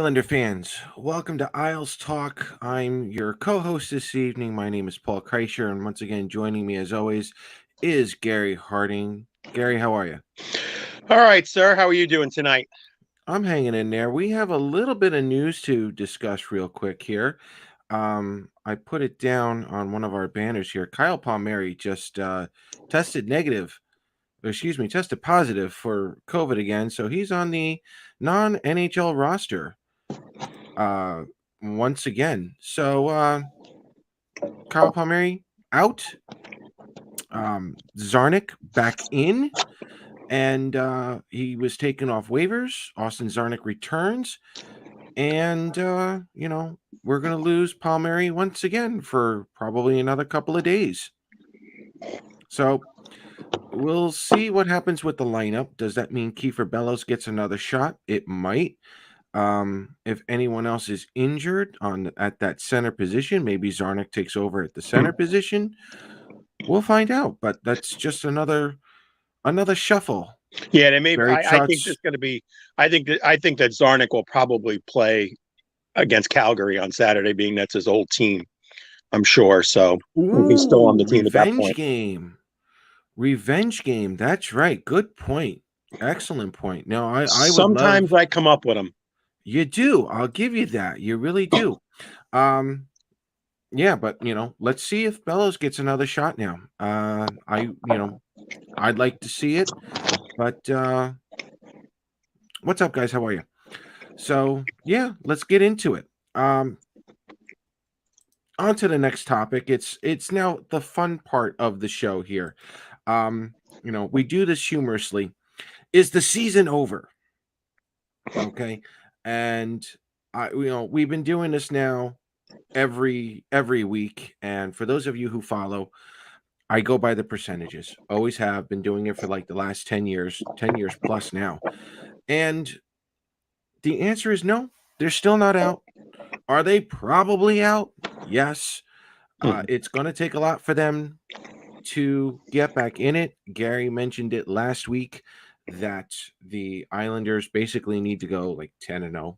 Islander fans, welcome to Isles Talk. I'm your co-host this evening. My name is Paul Kreischer, and once again, joining me as always is Gary Harding. Gary, how are you? All right, sir. How are you doing tonight? I'm hanging in there. We have a little bit of news to discuss real quick here. I put it down on one of our banners here. Kyle Palmieri just tested positive for COVID again, so he's on the non-NHL roster uh once again. So Kyle Palmieri out, Zarnik back in, and he was taken off waivers. Austin Zarnik returns, and we're gonna lose Palmieri once again for probably another couple of days. So we'll see what happens with the lineup. Does that mean Kiefer Bellows gets another shot? It might. If anyone else is injured at that center position, maybe Zarnik takes over at the center position. We'll find out, but that's just another shuffle. Yeah, they may. Barry I think Trotz. there's going to be. I think that Zarnik will probably play against Calgary on Saturday, being that's his old team. I'm sure. So he's still on the team at that point. Revenge game. That's right. Good point. Excellent point. No, I would Sometimes love. I come up with them. You do. I'll give you that. You really do. Yeah, but let's see if Bellows gets another shot now. I'd like to see it, but what's up, guys? How are you? So yeah, let's get into it. On to the next topic. It's now the fun part of the show here. We do this humorously. Is the season over? Okay, and we've been doing this now every week, and for those of you who follow, I go by the percentages. Always have been doing it for like the last 10 years plus now. And the answer is no, they're still not out. Are they probably out? Yes. It's going to take a lot for them to get back in it. Gary mentioned it last week that the Islanders basically need to go like 10-0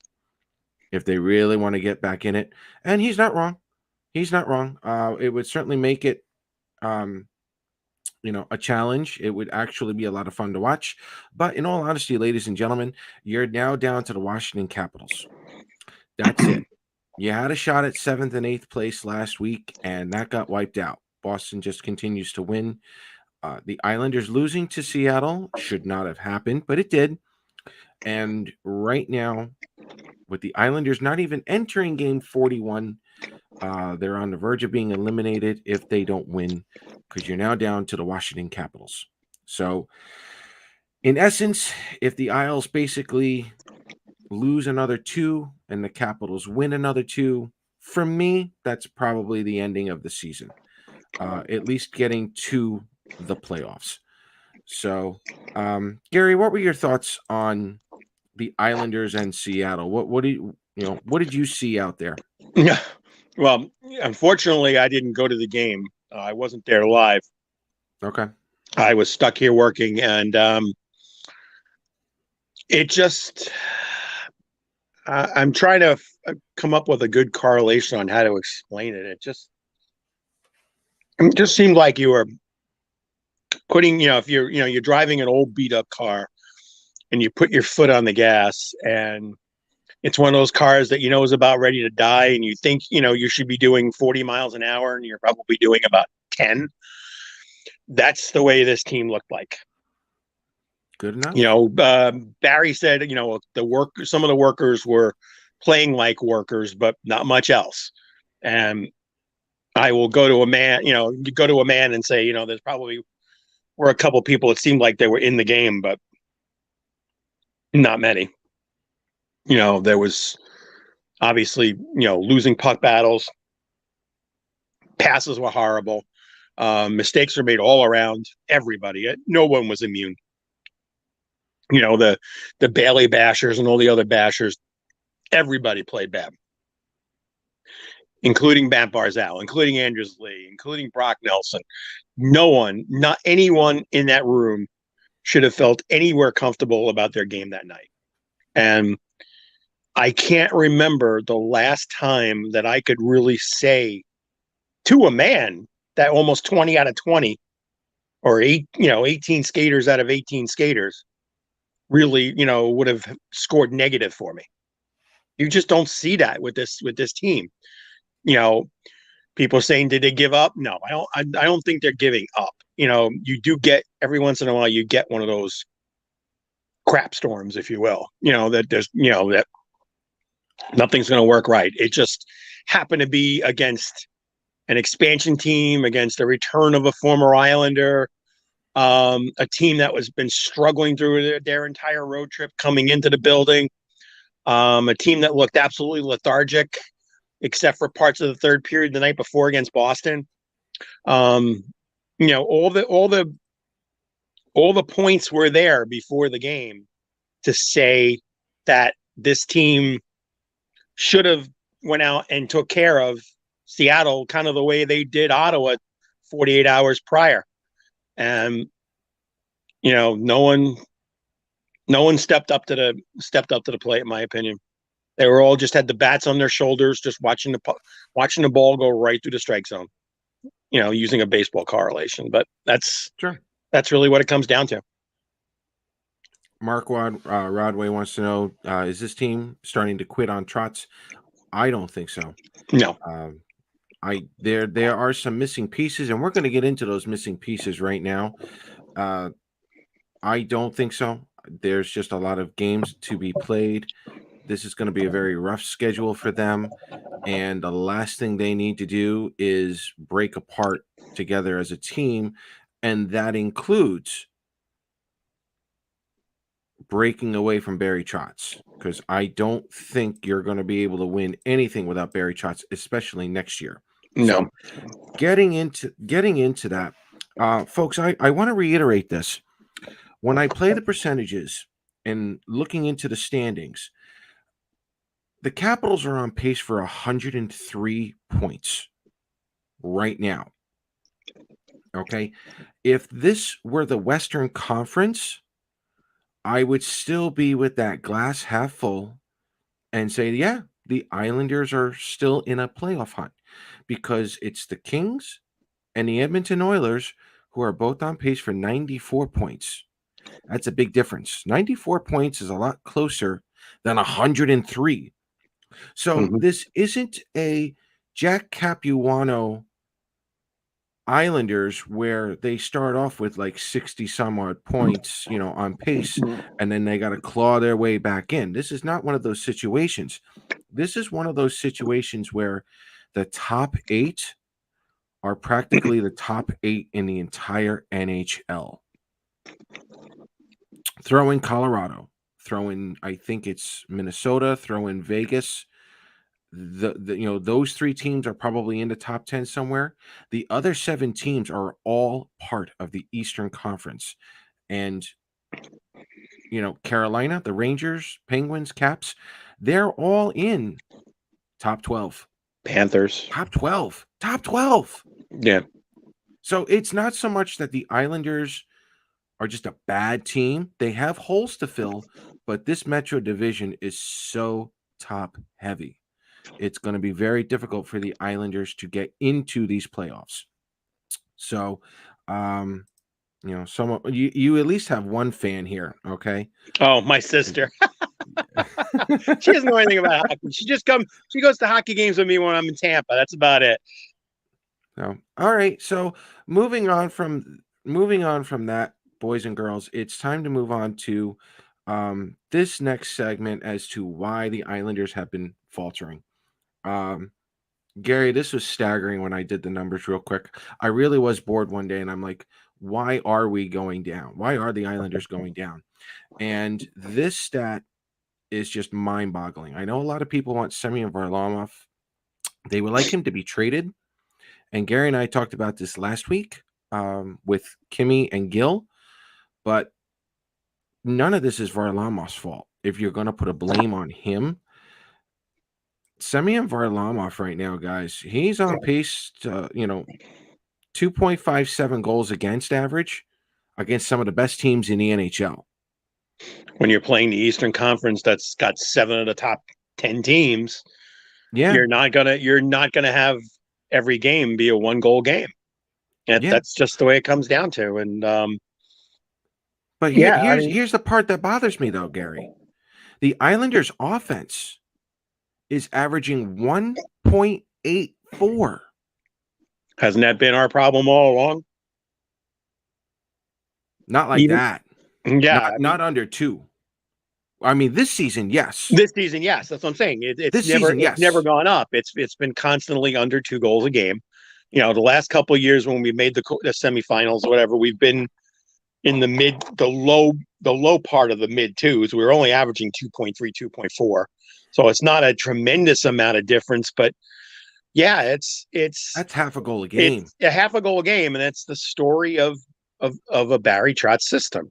if they really want to get back in it. And he's not wrong. It would certainly make it a challenge. It would actually be a lot of fun to watch. But in all honesty, ladies and gentlemen, you're now down to the Washington Capitals. That's it. You had a shot at 7th and 8th place last week, and that got wiped out. Boston just continues to win. The Islanders losing to Seattle should not have happened, but it did. And right now, with the Islanders not even entering game 41, they're on the verge of being eliminated if they don't win, because you're now down to the Washington Capitals. So, in essence, if the Isles basically lose another 2 and the Capitals win another 2, for me, that's probably the ending of the season. At least getting to the playoffs. So, Gary, what were your thoughts on the Islanders and Seattle? What did you see out there? Yeah. Well, unfortunately, I didn't go to the game. I wasn't there live. Okay. I was stuck here working, and it just. I'm trying to come up with a good correlation on how to explain it. It just seemed like you were putting, if you're driving an old beat up car and you put your foot on the gas, and it's one of those cars that is about ready to die, and you think you should be doing 40 miles an hour and you're probably doing about 10. That's the way this team looked like. Good enough. Barry said some of the workers were playing like workers, but not much else. And I will go to a man, you go to a man and say, there's probably were a couple people it seemed like they were in the game, but not many. There was obviously, losing puck battles. Passes were horrible. Mistakes were made all around everybody. No one was immune. The Bailey bashers and all the other bashers, everybody played bad, including Matt Barzal, including Anders Lee, including Brock Nelson. Not anyone in that room should have felt anywhere comfortable about their game that night. And I can't remember the last time that I could really say to a man that almost 20 out of 20 or 18 skaters out of 18 skaters really, would have scored negative for me. You just don't see that with this team. You know, people saying, did they give up? No, I don't think they're giving up. You do get every once in a while, you get one of those crap storms, if you will, that there's, that nothing's going to work right. It just happened to be against an expansion team, against a return of a former Islander, a team that was been struggling through their entire road trip coming into the building, a team that looked absolutely lethargic, except for parts of the third period the night before against Boston. All the points were there before the game to say that this team should have went out and took care of Seattle kind of the way they did Ottawa 48 hours prior. And no one stepped up to the plate, in my opinion. They were all just had the bats on their shoulders, just watching the ball go right through the strike zone. Using a baseball correlation, but that's really what it comes down to. Mark Rodway wants to know: is this team starting to quit on Trotz? I don't think so. No. There are some missing pieces, and we're going to get into those missing pieces right now. I don't think so. There's just a lot of games to be played. This is going to be a very rough schedule for them, and the last thing they need to do is break apart together as a team, and that includes breaking away from Barry Trotz, because I don't think you're going to be able to win anything without Barry Trotz, especially next year. No. So getting into that, folks, I want to reiterate this. When I play the percentages and looking into the standings, the Capitals are on pace for 103 points right now. Okay. If this were the Western Conference, I would still be with that glass half full and say, yeah, the Islanders are still in a playoff hunt, because it's the Kings and the Edmonton Oilers who are both on pace for 94 points. That's a big difference. 94 points is a lot closer than 103. So this isn't a Jack Capuano Islanders where they start off with like 60 some odd points, on pace, and then they got to claw their way back in. This is not one of those situations. This is one of those situations where the top 8 are practically the top 8 in the entire NHL. Throw in Colorado, throw in, I think it's Minnesota, throw in Vegas. Those 3 teams are probably in the top 10 somewhere. The other 7 teams are all part of the Eastern Conference. And Carolina, the Rangers, Penguins, Caps, they're all in top 12. Panthers. Top 12. Top 12. Yeah. So it's not so much that the Islanders are just a bad team. They have holes to fill, but this Metro division is so top heavy. It's going to be very difficult for the Islanders to get into these playoffs. So, someone you at least have one fan here, okay? Oh, my sister. She doesn't know anything about hockey. She goes to hockey games with me when I'm in Tampa. That's about it. So, all right. So, moving on from that, boys and girls, it's time to move on to this next segment as to why the Islanders have been faltering. Gary, this was staggering when I did the numbers real quick. I really was bored one day and I'm like, why are we going down? Why are the Islanders going down? And this stat is just mind-boggling. I know a lot of people want Semyon Varlamov. They would like him to be traded. And Gary and I talked about this last week with Kimmy and Gil, but none of this is Varlamov's fault. If you're going to put a blame on him, Semyon Varlamov right now, guys, he's on pace to, 2.57 goals against average against some of the best teams in the NHL. When you're playing the Eastern Conference, that's got 7 of the top 10 teams, Yeah, you're not gonna have every game be a 1-goal game. And yeah. that's just the way it comes down to. And But yeah, I mean, here's the part that bothers me though, Gary. The Islanders' offense is averaging 1.84. hasn't that been our problem all along? Not like Even that. yeah, I Not mean, under 2. I mean, this season, yes. this season, yes, that's what I'm saying. This season, It's never yes. gone up. It's been constantly under 2 goals a game. The last couple of years when we made the semifinals or whatever, we've been in the low part of the mid twos. We were only averaging 2.3, 2.4. So it's not a tremendous amount of difference, but yeah, That's half a goal a game. it's a half a goal a game, and that's the story of a Barry Trotz system.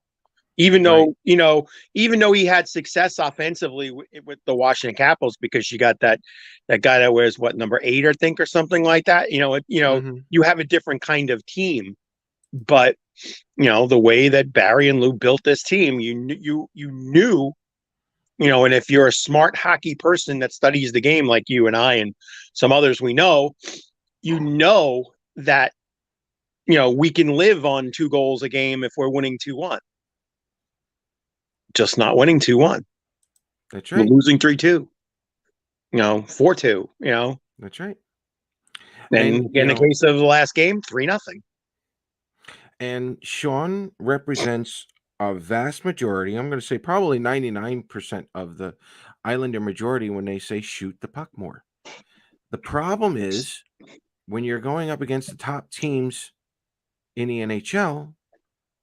Even Right. though even though he had success offensively with the Washington Capitals, because you got that guy that wears what, number 8, I think, or something like that. Mm-hmm. You have a different kind of team, but the way that Barry and Lou built this team, you knew, and if you're a smart hockey person that studies the game like you and I and some others we know, that we can live on 2 goals a game if we're winning 2-1. Just not winning 2-1. That's We're right. losing 3-2. 4-2. That's right. And, And in the case of the last game, 3-0. and Sean represents a vast majority. I'm going to say probably 99% of the Islander majority when they say shoot the puck more. The problem is when you're going up against the top teams in the NHL,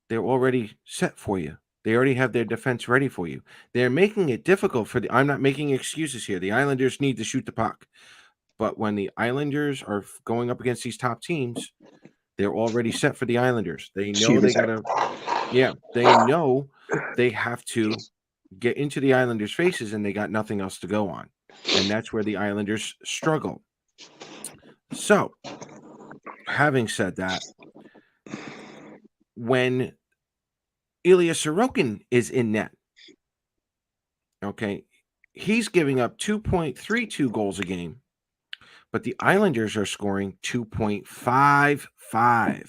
they're already set for you. They already have their defense ready for you. They're making it difficult for I'm not making excuses here. The Islanders need to shoot the puck. But when the Islanders are going up against these top teams, they're already set for the Islanders. They know they got to, yeah, they know they have to get into the Islanders' faces and they got nothing else to go on. And that's where the Islanders struggle. So, having said that, when Ilya Sorokin is in net, okay, he's giving up 2.32 goals a game, but the Islanders are scoring 2.55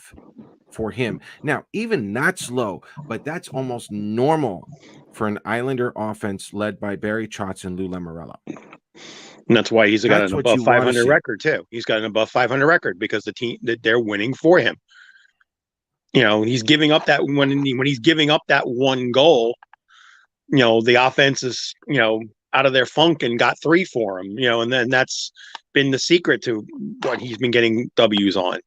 for him. Now, even that's low, but that's almost normal for an Islander offense led by Barry Trotz and Lou Lamoriello. And that's why he's got That's an what above you want to 500 see. record too. He's got an above 500 record because the team that they're winning for him. He's giving up that when he's giving up that 1 goal. The offense is out of their funk and got 3 for him. And then that's been the secret to what he's been getting W's on.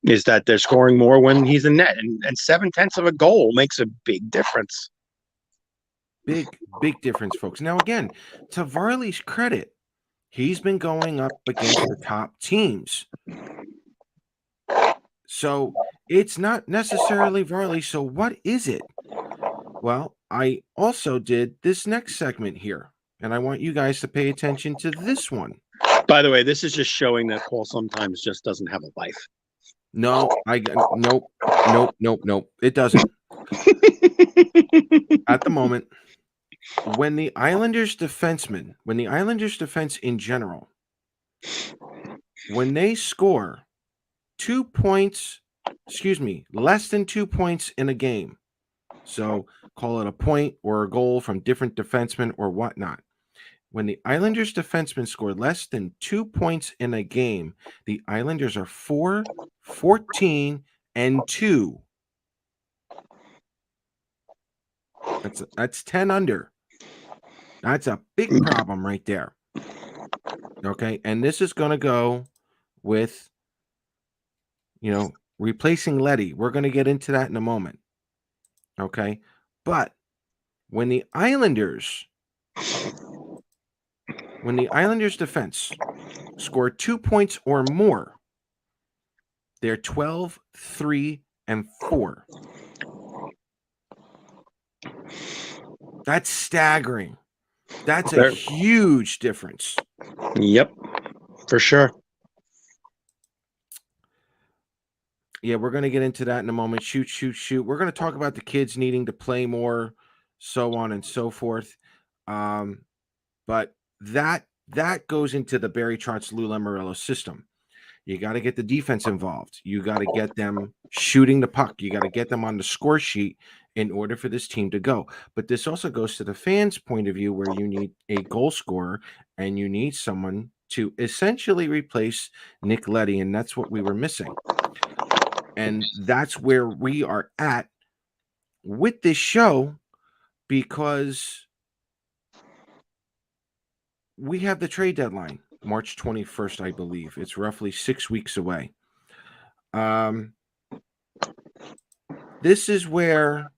Is that they're scoring more when he's in net, and 0.7 of a goal makes a big difference. Big difference, folks. Now, again, to Varley's credit, he's been going up against the top teams. So it's not necessarily Varley. So what is it? Well, I also did this next segment here, and I want you guys to pay attention to this one. By the way, this is just showing that Paul sometimes just doesn't have a life. No, nope. It doesn't. At the moment, when the Islanders defense in general, when they score 2 points, less than 2 points in a game, so call it a point or a goal from different defensemen or whatnot. When the Islanders defensemen score less than 2 points in a game, the Islanders are 4-14-2. That's 10 under. That's a big problem right there. Okay, and this is going to go with, replacing Letty. We're going to get into that in a moment. Okay, but when the Islanders defense score 2 points or more, they're 12-3-4. That's staggering. That's a huge difference. Yep, for sure. Yeah, we're going to get into that in a moment. Shoot. We're going to talk about the kids needing to play more, so on and so forth. But that goes into the Barry Trotz, Lou Lamoriello system. You got to get the defense involved. You got to get them shooting the puck. You got to get them on the score sheet in order for this team to go. But this also goes to the fans' point of view, where you need a goal scorer and you need someone to essentially replace Nick Leddy, and that's what we were missing. And that's where we are at with this show, because we have the trade deadline, March 21st, I believe. It's roughly 6 weeks away. This is where,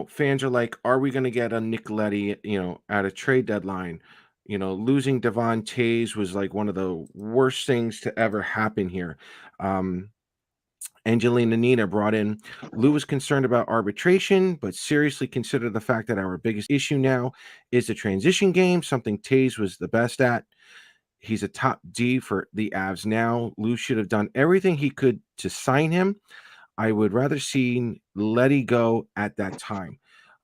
fans are like, are we going to get a Nick Leddy, at a trade deadline? Losing Devon Toews was like one of the worst things to ever happen here. Angelina Nina brought in, Lou was concerned about arbitration, but seriously consider the fact that our biggest issue now is the transition game, something Toews was the best at. He's a top D for the Avs now. Lou should have done everything he could to sign him. I would rather see Letty go at that time.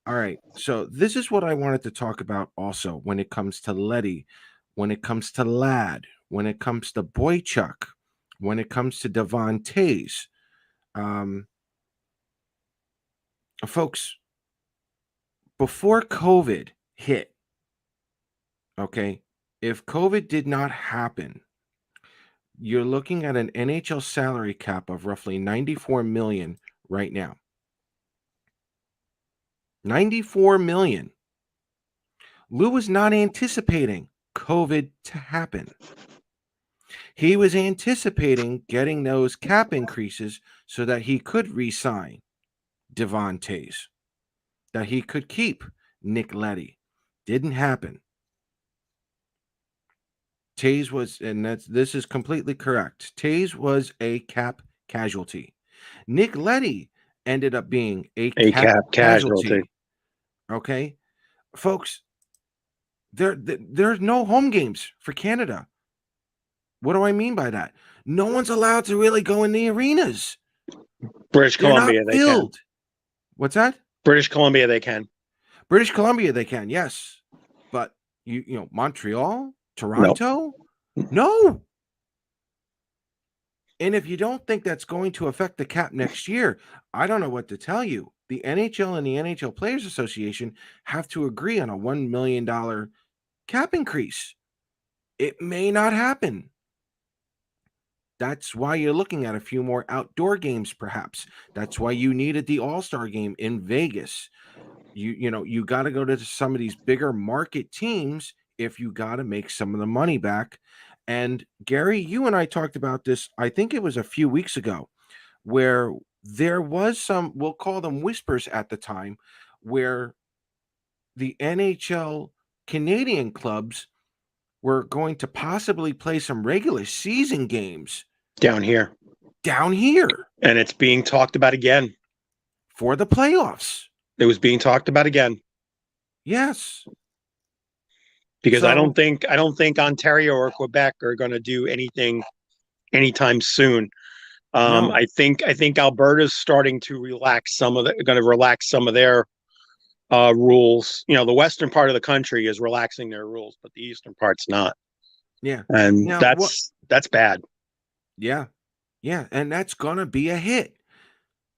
All right. So this is what I wanted to talk about also when it comes to Letty, when it comes to Ladd, when it comes to Boychuk, when it comes to Devon Toews. Folks, before COVID hit, okay, if COVID did not happen, you're looking at an NHL salary cap of roughly $94 million right now. $94 million. Lou was not anticipating COVID to happen. He was anticipating getting those cap increases so that he could re-sign Devon Toews, that he could keep Nick Leddy. Didn't happen. Toews was, and this is completely correct, Toews was a cap casualty. Nick Leddy ended up being a cap casualty. Okay, folks, there's no home games for Canada. What do I mean by that? No one's allowed to really go in the arenas. British Columbia, they can. What's that? British Columbia, they can. British Columbia, they can, yes. But Montreal, Toronto, no. And if you don't think that's going to affect the cap next year, I don't know what to tell you. The NHL and the NHL Players Association have to agree on a $1 million cap increase. It may not happen. That's why you're looking at a few more outdoor games, perhaps. That's why you needed the All-Star game in Vegas. You got to go to some of these bigger market teams if you got to make some of the money back. And Gary, you and I talked about this, I think it was a few weeks ago, where there was some, we'll call them whispers at the time, where the NHL Canadian clubs were going to possibly play some regular season games down here. And it's being talked about again for the playoffs. It was being talked about again. Yes. Because I don't think Ontario or Quebec are going to do anything anytime soon. No. I think Alberta's starting to relax some of their rules. The western part of the country is relaxing their rules, but the eastern part's not. Yeah. And that's bad. Yeah. Yeah. And that's going to be a hit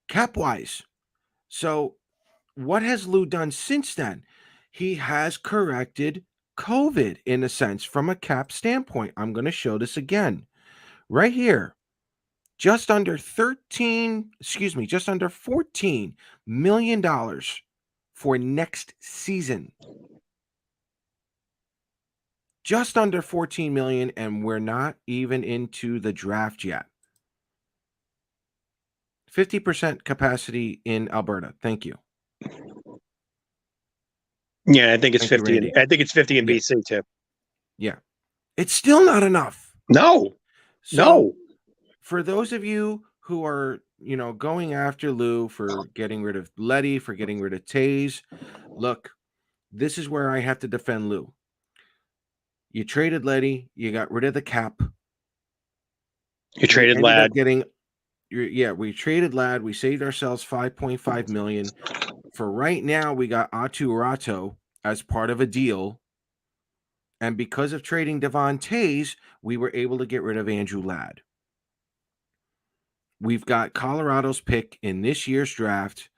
cap-wise. So what has Lou done since then? He has corrected COVID in a sense from a cap standpoint. I'm going to show this again right here. Just under $14 million for next season. Just under 14 million, and we're not even into the draft yet. 50% capacity in Alberta. Thank you. Yeah, I think it's 50. I think it's 50 in BC too. Yeah. It's still not enough. No. For those of you who are, going after Lou for getting rid of Leddy, for getting rid of Toews, look, this is where I have to defend Lou. You traded Leddy, you got rid of the cap. You traded Ladd. We traded Ladd. We saved ourselves $5.5 million. For right now, we got Atu Rato as part of a deal. And because of trading Devon Tays, we were able to get rid of Andrew Ladd. We've got Colorado's pick in this year's draft.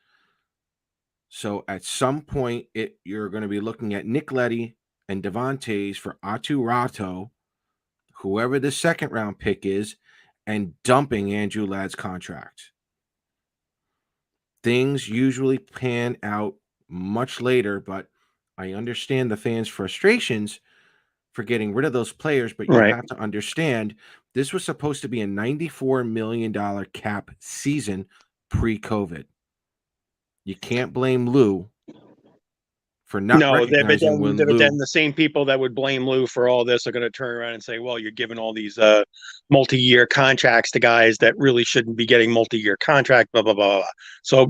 So at some point, you're going to be looking at Nick Leddy and Devon Tays for Atu Rato, whoever the second round pick is, and dumping Andrew Ladd's contract. Things usually pan out much later, but I understand the fans' frustrations for getting rid of those players, but you Right. have to understand this was supposed to be a $94 million cap season pre-COVID. You can't blame Lou for not No, but recognizing when then Lou... the same people that would blame Lou for all this are going to turn around and say, well, you're giving all these multi-year contracts to guys that really shouldn't be getting multi-year contract, blah, blah, blah, blah. So,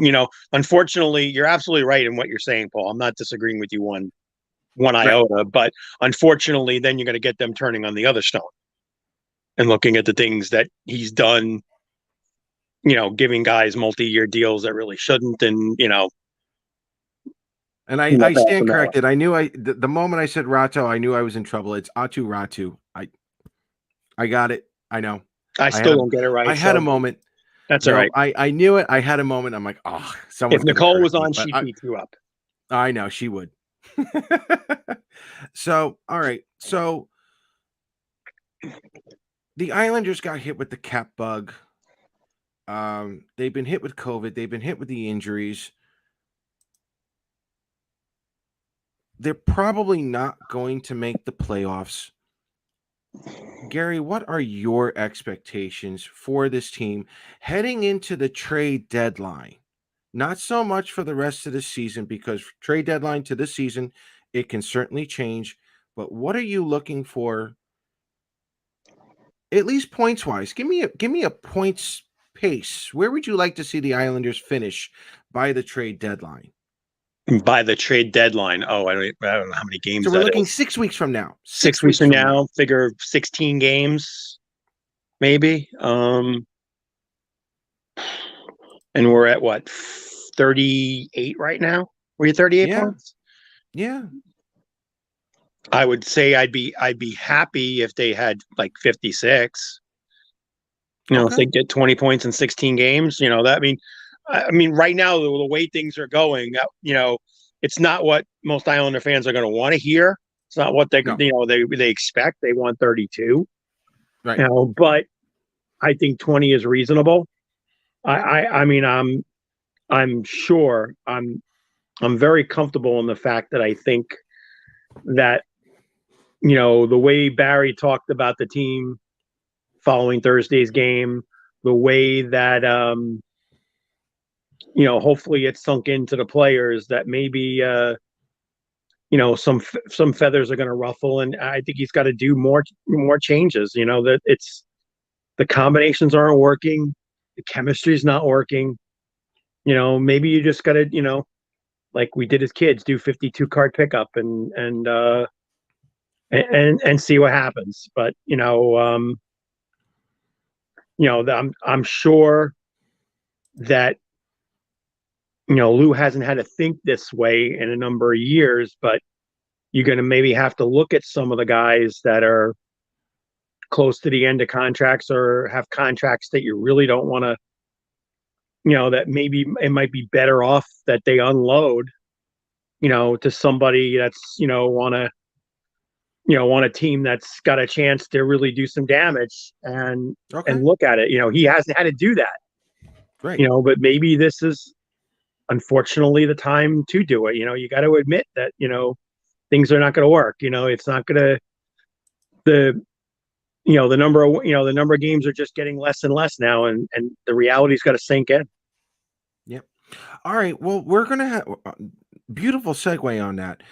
unfortunately, you're absolutely right in what you're saying, Paul. I'm not disagreeing with you one iota, but unfortunately, then you're going to get them turning on the other stone and looking at the things that he's done, giving guys multi-year deals that really shouldn't, and And I stand corrected. I knew the moment I said Rato, I knew I was in trouble. It's Atu Ratu. I got it. I know. I still don't get it right. I had a moment. That's all right. I knew it. I had a moment. I'm like, oh, someone's if Nicole was on, she'd beat you up. I know she would. So, all right. So the Islanders got hit with the cap bug. They've been hit with COVID. They've been hit with the injuries. They're probably not going to make the playoffs. Gary, what are your expectations for this team heading into the trade deadline? Not so much for the rest of the season, because trade deadline to this season, it can certainly change. But what are you looking for, at least points wise? Give me a points pace. Where would you like to see the Islanders finish by the trade deadline? By the trade deadline. Oh, I don't know how many games. So we're looking 6 weeks from now. 6 weeks from now. Figure 16 games, maybe. And we're at what, 38 right now? Were you 38 points? Yeah. I would say I'd be happy if they had like 56. If they get 20 points in 16 games, that I mean, right now, the way things are going, it's not what most Islander fans are going to want to hear. It's not what they expect. They want 32, right? But I think 20 is reasonable. I mean, I'm sure I'm very comfortable in the fact that I think that the way Barry talked about the team following Thursday's game, the way that hopefully it sunk into the players that maybe some feathers are going to ruffle, and I think he's got to do more changes. That it's the combinations aren't working, the chemistry is not working. Maybe you just got to like we did as kids, do 52 card pickup and see what happens. But I'm sure that Lou hasn't had to think this way in a number of years, but you're going to maybe have to look at some of the guys that are close to the end of contracts or have contracts that you really don't want to, that maybe it might be better off that they unload, to somebody that's, on a team that's got a chance to really do some damage and look at it. He hasn't had to do that. Right. But maybe this is unfortunately the time to do it. You got to admit that, things are not going to work. It's not going to, the number of games are just getting less and less now, and the reality's got to sink in. Yep. All right. Well, we're going to have beautiful segue on that.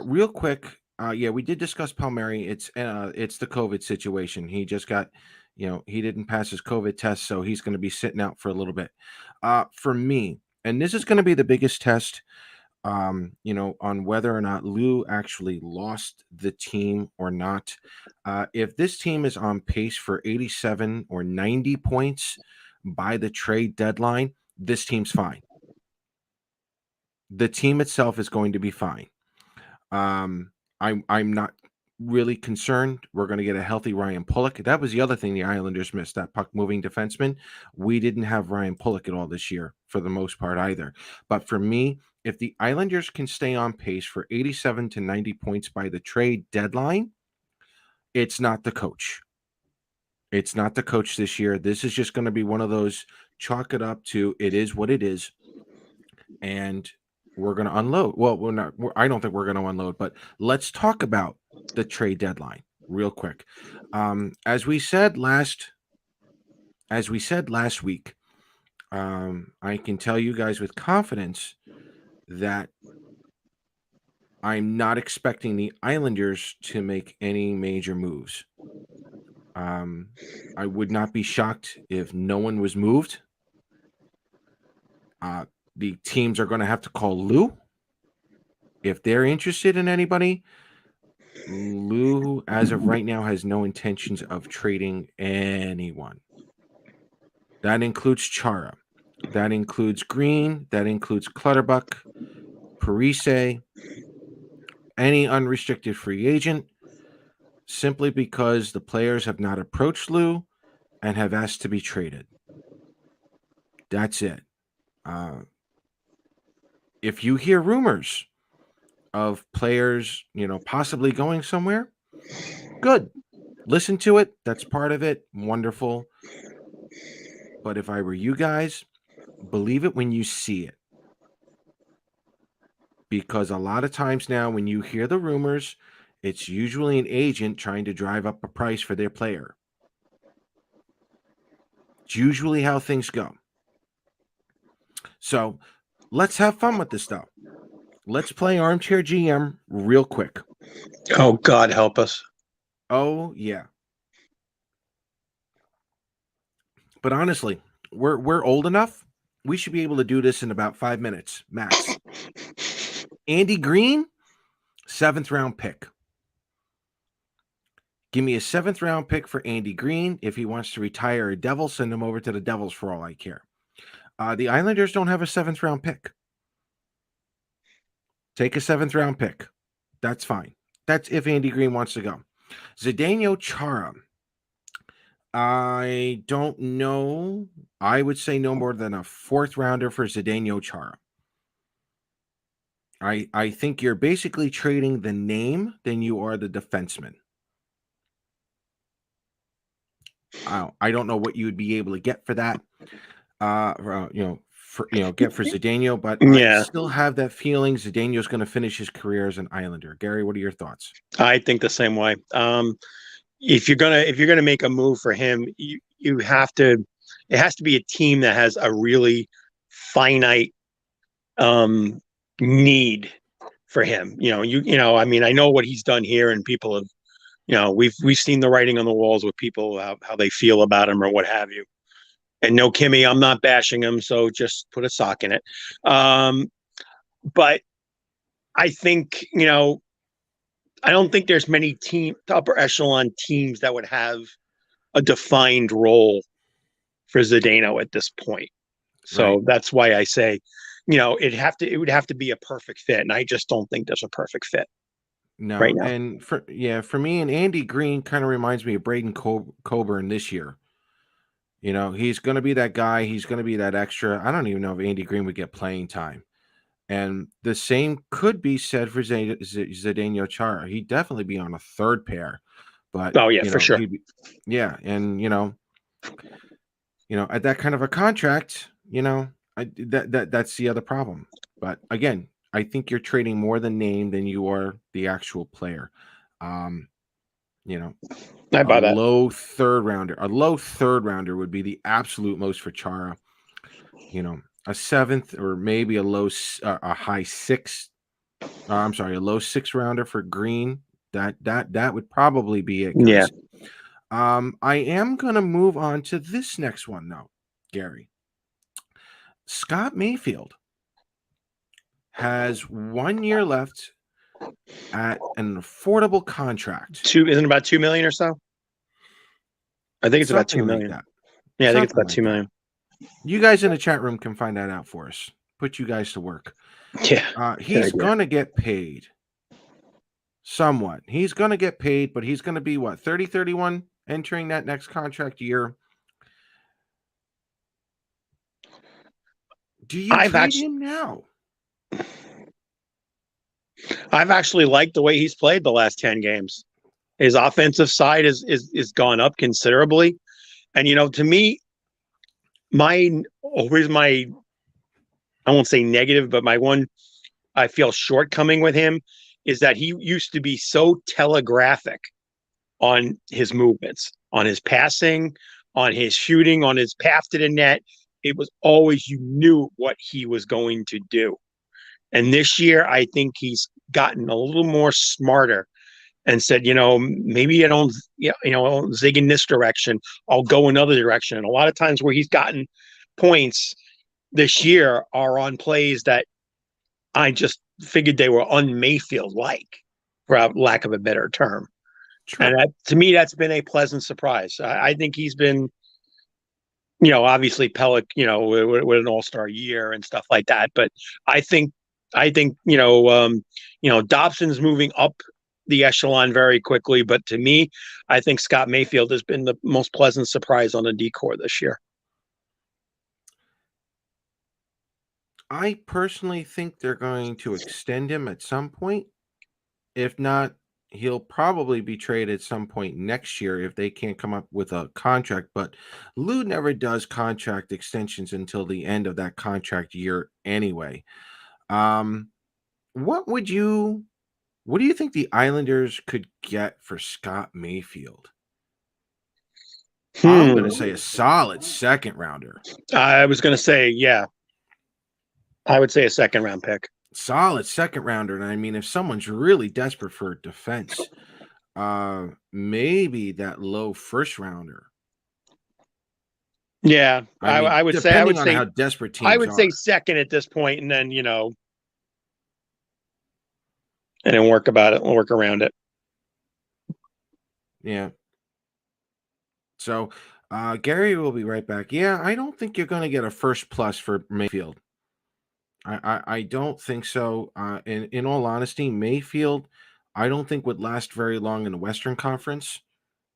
Real quick. Yeah, we did discuss Palmieri. It's the COVID situation. He just got, he didn't pass his COVID test, so he's going to be sitting out for a little bit. For me, and this is going to be the biggest test, on whether or not Lou actually lost the team or not. If this team is on pace for 87 or 90 points by the trade deadline, this team's fine. The team itself is going to be fine. I'm not really concerned. We're going to get a healthy Ryan Pulock. That was the other thing the Islanders missed, that puck moving defenseman. We didn't have Ryan Pulock at all this year for the most part either. But for me, if the Islanders can stay on pace for 87 to 90 points by the trade deadline, it's not the coach. It's not the coach this year. This is just going to be one of those chalk it up to it is what it is. And we're going to unload. Well, we're not. I don't think we're going to unload, but let's talk about the trade deadline real quick. As we said last week, I can tell you guys with confidence that I'm not expecting the Islanders to make any major moves. I would not be shocked if no one was moved. The teams are going to have to call Lou if they're interested in anybody. Lou, as of right now, has no intentions of trading anyone. That includes Chara. That includes Green. That includes Clutterbuck, Parisi, any unrestricted free agent, simply because the players have not approached Lou and have asked to be traded. That's it. If you hear rumors of players, possibly going somewhere, good. Listen to it. That's part of it. Wonderful. But if I were you guys, believe it when you see it. Because a lot of times now when you hear the rumors, it's usually an agent trying to drive up a price for their player. It's usually how things go. So let's have fun with this stuff. Let's play Armchair GM real quick. Oh, God help us. Oh, yeah. But honestly, we're old enough. We should be able to do this in about 5 minutes, max. Andy Green, 7th round pick. Give me a 7th round pick for Andy Green. If he wants to retire a Devil, send him over to the Devils for all I care. The Islanders don't have a 7th round pick. Take a 7th round pick. That's fine. That's if Andy Green wants to go. Zdeno Chara. I don't know. I would say no more than a 4th rounder for Zdeno Chara. I think you're basically trading the name than you are the defenseman. I don't know what you would be able to get for that. Get for Zdeno, but Yeah. I still have that feeling Zdeno's going to finish his career as an Islander. Gary, what are your thoughts? I think the same way. If you're gonna make a move for him, you have to. It has to be a team that has a really finite need for him. I mean, I know what he's done here, and people have, we've seen the writing on the walls with people how they feel about him or what have you. And no, Kimmy, I'm not bashing him, so just put a sock in it. But I think, I don't think there's many upper echelon teams that would have a defined role for Zdeno at this point. So Right. That's why I say, it would have to be a perfect fit, and I just don't think there's a perfect fit. No, Right now. and for me, and Andy Green kind of reminds me of Braden Coburn this year. He's going to be that guy. He's going to be that extra. I don't even know if Andy Green would get playing time. And the same could be said for Zdeno Chara. He'd definitely be on a 3rd pair. But Oh yeah, for sure. And at that kind of a contract, that's the other problem. But again, I think you're trading more the name than you are the actual player. I buy that. A low third rounder would be the absolute most for Chara. A 7th or maybe a low 6th. A low 6th rounder for Green. That would probably be it, guys. Yeah. I am going to move on to this next one, though, Gary. Scott Mayfield has 1 year left at an affordable contract. Isn't it about $2 million or so? I think it's about $2 million. Like that. Yeah, I think it's about $2 million. You guys in the chat room can find that out for us. Put you guys to work. Yeah. He's going to get paid Somewhat. He's going to get paid, but he's going to be what, 30, 31 entering that next contract year. Do you I've trade actually him now? I've actually liked the way he's played the last 10 games. His offensive side is gone up considerably. And to me, here's my, I won't say negative, but my one I feel shortcoming with him is that he used to be so telegraphic on his movements, on his passing, on his shooting, on his path to the net. It was always, you knew what he was going to do. And this year, I think he's gotten a little more smarter and said, maybe I don't, zig in this direction. I'll go another direction. And a lot of times where he's gotten points this year are on plays that I just figured they were un-Mayfield like, for lack of a better term. Sure. And to me, that's been a pleasant surprise. I think he's been, obviously Pellick, with an all-star year and stuff like that. But I think, Dobson's moving up the echelon very quickly. But to me, I think Scott Mayfield has been the most pleasant surprise on the D-corps this year. I personally think they're going to extend him at some point. If not, he'll probably be traded at some point next year if they can't come up with a contract. But Lou never does contract extensions until the end of that contract year anyway. Um, what do you think the Islanders could get for Scott Mayfield? I'm going to say a solid second rounder. I was going to say, yeah, I would say a second round pick. Solid second rounder. And I mean, if someone's really desperate for defense, maybe that low first rounder. Yeah, I would say how desperate teams I would say are. second at this point, and then and then work around it. Yeah. So Gary will be right back. Yeah, I don't think you're going to get a first plus for Mayfield. I don't think so. In all honesty, Mayfield, I don't think would last very long in the Western Conference,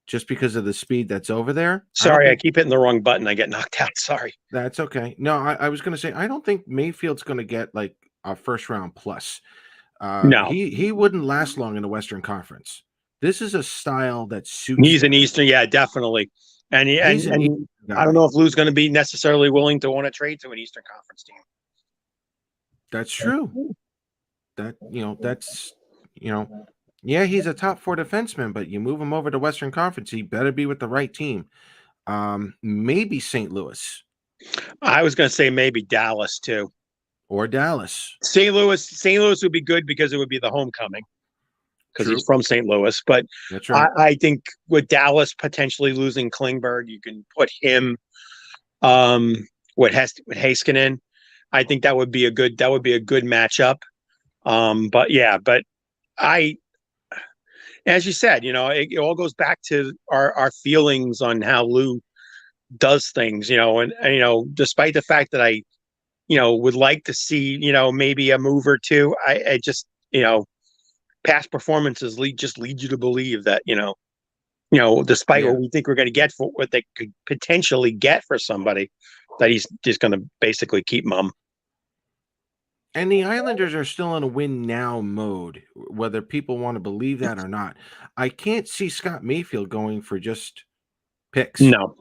just because of the speed that's over there. Sorry, I keep hitting the wrong button. I get knocked out. Sorry. That's okay. No, I was going to say I don't think Mayfield's going to get like a first round plus. No, he wouldn't last long in the Western Conference. This is a style that suits. he's an Eastern, yeah, definitely. And He's an Eastern I don't know if Lou's going to be necessarily willing to want to trade to an Eastern Conference team. That's true. Yeah, he's a top 4 defenseman, but you move him over to Western Conference, he better be with the right team. Maybe St. Louis. I was going to say maybe Dallas too. Or Dallas. St. Louis would be good because it would be the homecoming because he's from St. Louis. But that's right. I think with Dallas potentially losing Klingberg, you can put him with Heiskanen. I think that would be a good matchup. But as you said, it all goes back to our feelings on how Lou does things, and despite the fact that I would like to see, maybe a move or two, I just, past performances lead you to believe that, despite what we think we're going to get for what they could potentially get for somebody, that he's just going to basically keep mum. And the Islanders are still in a win now mode, whether people want to believe that or not. I can't see Scott Mayfield going for just picks. No.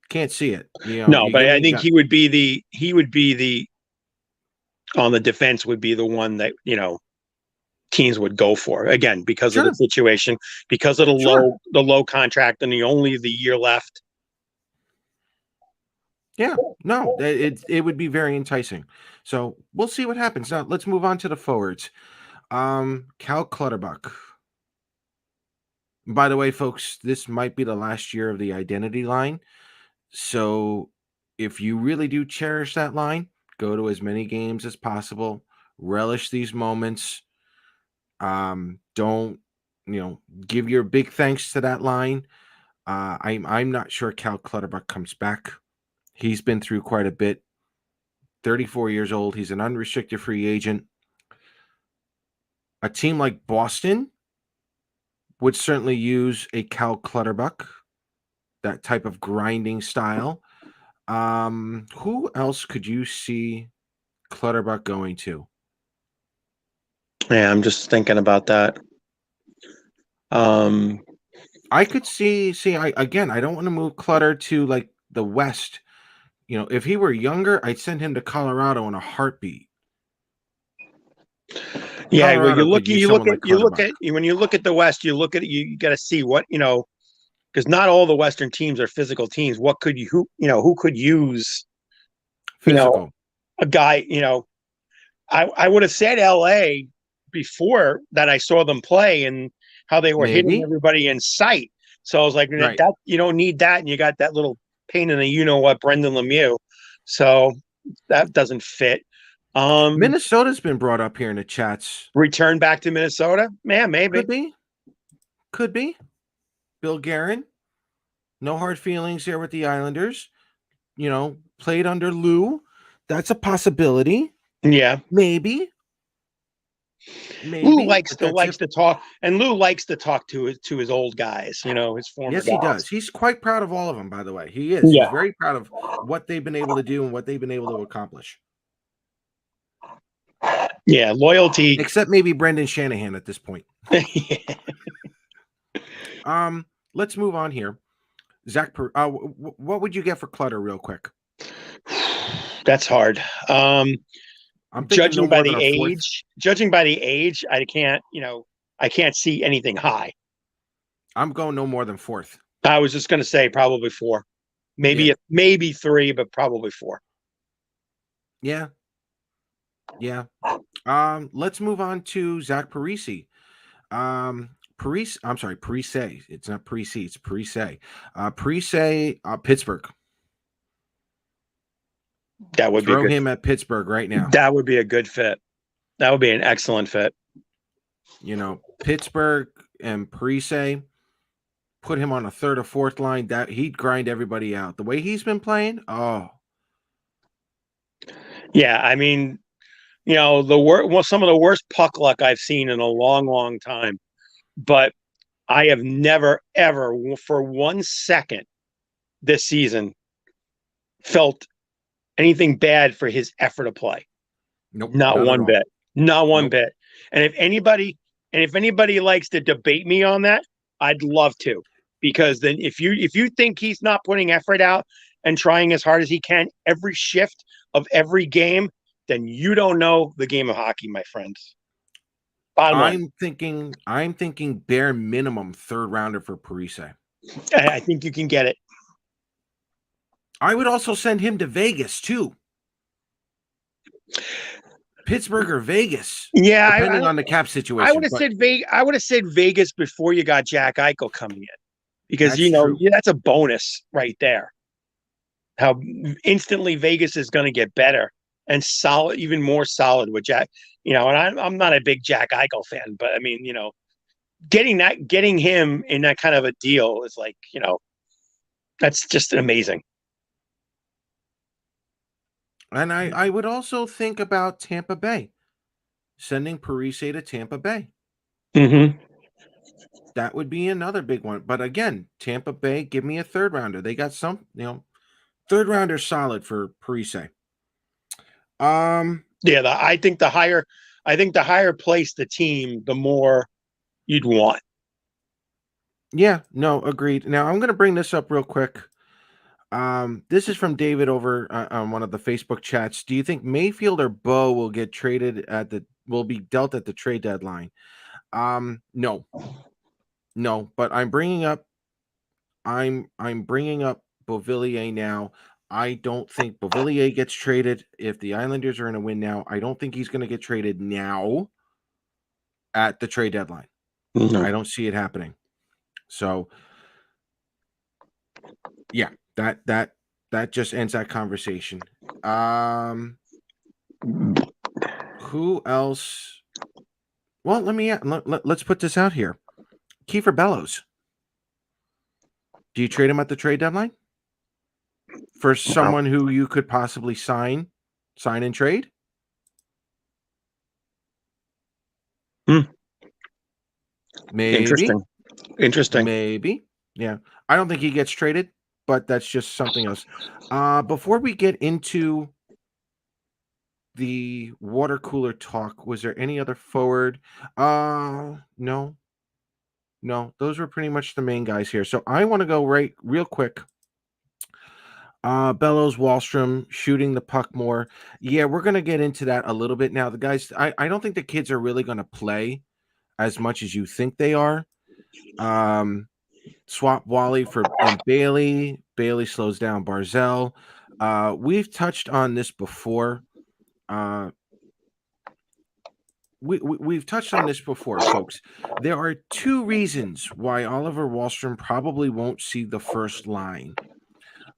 Can't see it. No, but I think he would be the on the defense would be the one that, teams would go for, again, because of the situation, because of the low contract and the year left. Yeah, no, it would be very enticing. So we'll see what happens. Now let's move on to the forwards. Cal Clutterbuck. By the way, folks, this might be the last year of the identity line. So if you really do cherish that line, go to as many games as possible. Relish these moments. Don't give your big thanks to that line. I'm not sure Cal Clutterbuck comes back. He's been through quite a bit. 34 years old. He's an unrestricted free agent. A team like Boston would certainly use a Cal Clutterbuck, that type of grinding style. Who else could you see Clutterbuck going to? Yeah, I'm just thinking about that. I could see. I don't want to move Clutter to like the West. If he were younger, I'd send him to Colorado in a heartbeat. Yeah, well, Colorado could use someone like Clutterbuck. when you look at the West, you got to see what because not all the Western teams are physical teams. What could who could use you know Physical. a guy I would have said L.A. before that I saw them play and how they were hitting Maybe. everybody in sight. So I was like, Right. that you don't need that, and you got that little pain in the what Brendan Lemieux. So that doesn't fit. Minnesota's been brought up here in the chats. Return back to Minnesota? Man, maybe. Could be. Could be. Bill Guerin. No hard feelings here with the Islanders. Played under Lou. That's a possibility. Yeah. Maybe. Lou likes But to talk, and Lou likes to talk to his old guys, his former Yes, guys. he does. He's quite proud of all of them, by the way. He is. Yeah. He's very proud of what they've been able to do and what they've been able to accomplish. Yeah, loyalty. Except maybe Brendan Shanahan at this point. Let's move on here. Zach, what would you get for Clutter, real quick? That's hard. I'm judging by the age, I can't see anything high. I'm going no more than fourth. I was just going to say probably 4, maybe 3, but probably 4. Yeah. Let's move on to Zach Parisi. Parisi. It's not Parisi. It's Parisi. Parisi, Pittsburgh. That would throw him at Pittsburgh right now. That would be a good fit. That would be an excellent fit. Pittsburgh and Parisi, put him on a third or fourth line. That he'd grind everybody out. The way he's been playing, oh. Yeah, I mean, some of the worst puck luck I've seen in a long, long time. But I have never, ever, for 1 second this season, felt anything bad for his effort of play. Nope, not one bit. Not one bit. And if anybody likes to debate me on that, I'd love to. Because then if you think he's not putting effort out and trying as hard as he can every shift of every game, then you don't know the game of hockey, my friends. I'm thinking bare minimum third rounder for Parisi. I think you can get it. I would also send him to Vegas too. Pittsburgh or Vegas. Yeah, depending on the cap situation. I would have said Vegas before you got Jack Eichel coming in, because that's a bonus right there. How instantly Vegas is going to get better and solid, even more solid with Jack. And I'm not a big Jack Eichel fan, but I mean, getting him in that kind of a deal is like, that's just amazing. And I would also think about Tampa Bay, sending Parisi to Tampa Bay. Mm-hmm. That would be another big one. But again, Tampa Bay, give me a third rounder. They got some, third rounder solid for Parisi. I think the higher place the team, the more you'd want. Yeah, no, agreed. Now I'm going to bring this up real quick. This is from David over on one of the Facebook chats. Do you think Mayfield or Bo will get traded will be dealt at the trade deadline? No, but I'm bringing up Beauvillier now. I don't think Beauvillier gets traded if the Islanders are in a win now. I don't think he's going to get traded now at the trade deadline. Mm-hmm. I don't see it happening. So yeah, that just ends that conversation. Who else? Well, let's put this out here. Kiefer Bellows. Do you trade him at the trade deadline for someone who you could possibly sign and trade? Maybe. Interesting. Maybe. Yeah. I don't think he gets traded, but that's just something else. Before we get into the water cooler talk, was there any other forward? No. No, those were pretty much the main guys here. So I want to go real quick. Bellows, Wallstrom shooting the puck more. Yeah, we're gonna get into that a little bit now. The guys, I don't think the kids are really gonna play as much as you think they are. Swap Wally and Bailey. Bailey slows down Barzell. We've touched on this before. We've touched on this before, folks. There are two reasons why Oliver Wallstrom probably won't see the first line.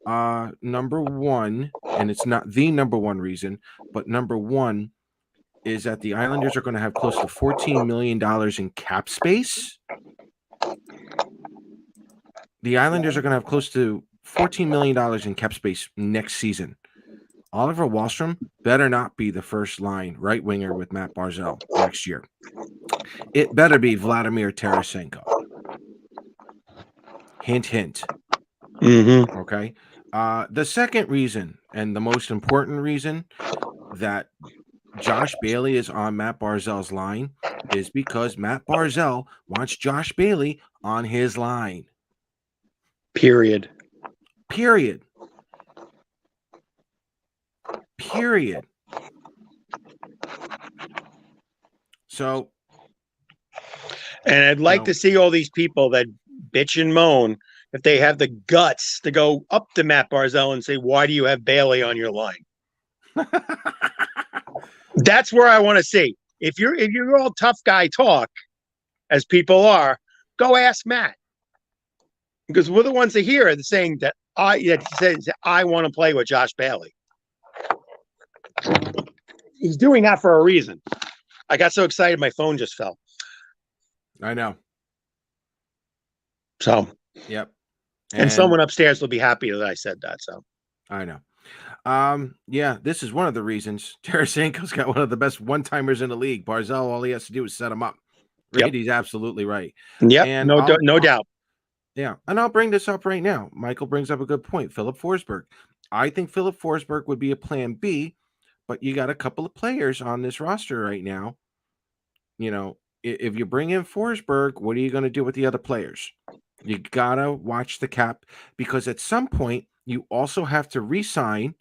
Number one, and it's not the number one reason, but number one is that the Islanders are going to have close to $14 million in cap space. The Islanders are going to have close to $14 million in cap space next season. Oliver Wallstrom better not be the first line right winger with Matt Barzell next year. It better be Vladimir Tarasenko. Hint, hint. Mm-hmm. Okay. The second reason, and the most important reason that Josh Bailey is on Matt Barzell's line is because Matt Barzell wants Josh Bailey on his line. Period. So, and I'd like to see all these people that bitch and moan if they have the guts to go up to Matt Barzell and say, "Why do you have Bailey on your line?" That's where I want to see. If you're all tough guy talk, as people are, go ask Matt, because we're the ones that hear it saying that I want to play with Josh Bailey. He's doing that for a reason. I got so excited my phone just fell. I know. So, yep. And someone upstairs will be happy that I said that. So, I know. Yeah, this is one of the reasons. Tarasenko's got one of the best one-timers in the league. Barzell, all he has to do is set him up. Randy's absolutely right. Yep, and no doubt. Yeah, and I'll bring this up right now. Michael brings up a good point. Philip Forsberg. I think Philip Forsberg would be a plan B, but you got a couple of players on this roster right now. You know, if you bring in Forsberg, what are you going to do with the other players? You got to watch the cap, because at some point you also have to re-sign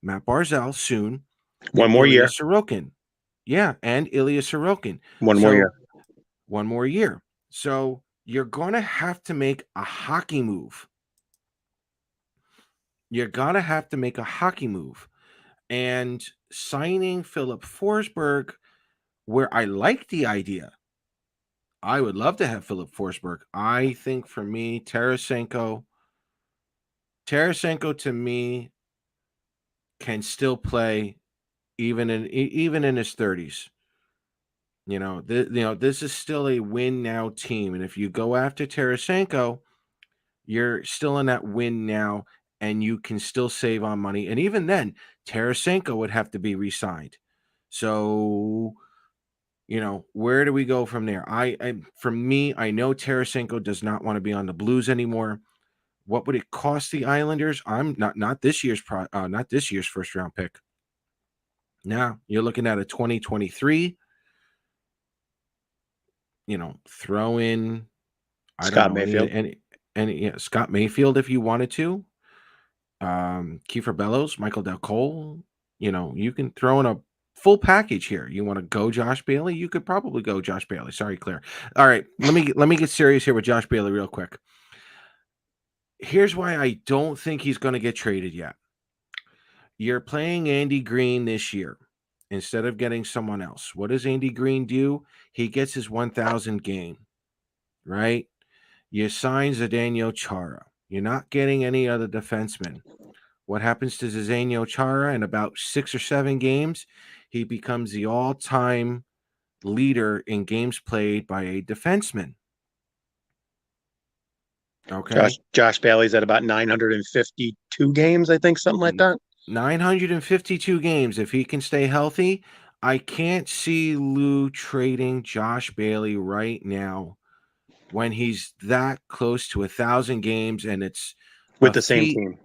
Matt Barzell soon. One more year. Sorokin. Yeah, and Ilya Sorokin. One more year. One more year. So you're going to have to make a hockey move. You're going to have to make a hockey move. And signing Philip Forsberg, where I like the idea, I would love to have Philip Forsberg. I think for me, Tarasenko to me can still play even in his 30s. This is still a win now team, and if you go after Tarasenko, you're still in that win now, and you can still save on money. And even then, Tarasenko would have to be re-signed. So, where do we go from there? For me, I know Tarasenko does not want to be on the Blues anymore. What would it cost the Islanders? I'm not this year's first round pick. Now you're looking at a 2023. Throw in Scott Mayfield. Scott Mayfield if you wanted to. Kiefer Bellows, Michael Del Cole. You can throw in a full package here. You want to go Josh Bailey? You could probably go Josh Bailey. Sorry, Claire. All right, let me get serious here with Josh Bailey real quick. Here's why I don't think he's going to get traded yet. You're playing Andy Green this year instead of getting someone else. What does Andy Green do? He gets his 1,000 game, right? You sign Zdeno Chara. You're not getting any other defensemen. What happens to Zdeno Chara in about 6 or 7 games? He becomes the all-time leader in games played by a defenseman. Okay. Josh Bailey's at about 952 games, I think, something like that. 952 games. If he can stay healthy, I can't see Lou trading Josh Bailey right now when he's that close to 1,000 games and it's with a the same feat team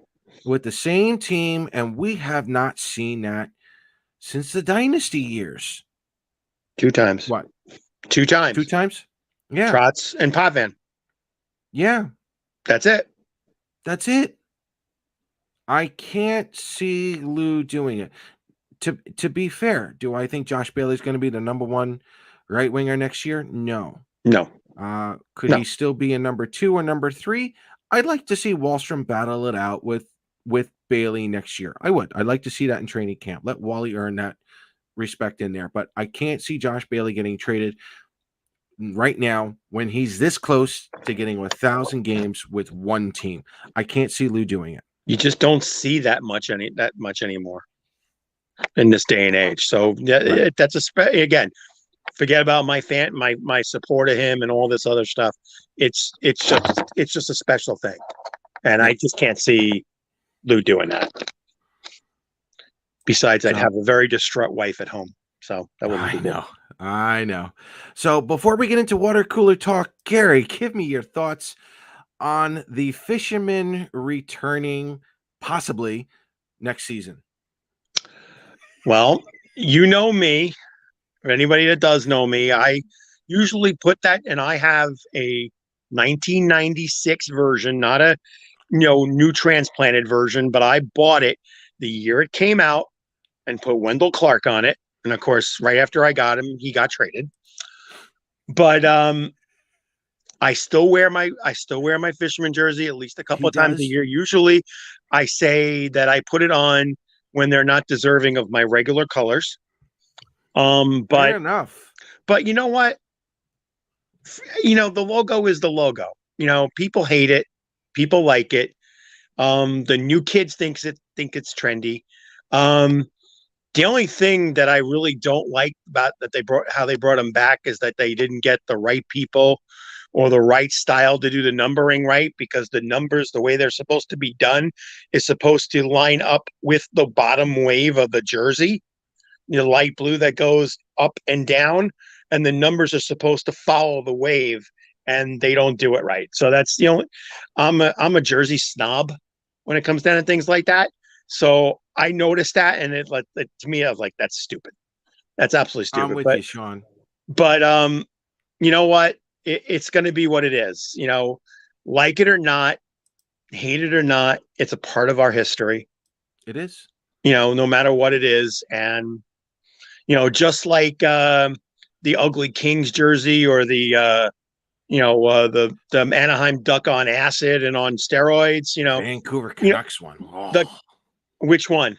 with the same team, and we have not seen that since the dynasty years. 2 times. What? 2 2 times. times? Yeah. Trotz and Pavan. Yeah. That's it. That's it. I can't see Lou doing it. To be fair, do I think Josh Bailey's going to be the number 1 right winger next year? No. No. Could No. he still be a number 2 or number 3? I'd like to see Wallstrom battle it out with Bailey next year. I would. I'd like to see that in training camp. Let Wally earn that respect in there. But I can't see Josh Bailey getting traded right now when he's this close to getting 1,000 games with one team. I can't see Lou doing it. You just don't see that much anymore in this day and age. So yeah, Right. that's again. Forget about my support of him and all this other stuff. It's just a special thing, and I Yep. just can't see Lou doing that. Besides, I'd So have a very distraught wife at home, so that wouldn't be good. I know. So before we get into water cooler talk, Gary, give me your thoughts on the fishermen returning possibly next season. Well, you know me, or anybody that does know me, I usually put that, and I have a 1996 version, not a new transplanted version, but I bought it the year it came out and put Wendell Clark on it. And of course, right after I got him, he got traded. But I still wear my fisherman jersey at least a couple He of times a does. year. Usually I say that I put it on when they're not deserving of my regular colors. Fair But enough. you know what? The logo is the logo. People hate it, people like it. The new kids think it's trendy. The only thing that I really don't like about how they brought them back is that they didn't get the right people or the right style to do the numbering right, because the numbers, the way they're supposed to be done, is supposed to line up with the bottom wave of the jersey, light blue that goes up and down, and the numbers are supposed to follow the wave, and they don't do it right. So that's I'm a jersey snob when it comes down to things like that. So I noticed that, and to me, I was like, that's stupid. That's absolutely I'm stupid. with But you, Sean. but you know what? It's going to be what it is. Like it or not, hate it or not, it's a part of our history. It is. No matter what it is, and just like the ugly Kings jersey, or the Anaheim Duck on acid and on steroids. Vancouver You know Canucks one. the Oh. Which one?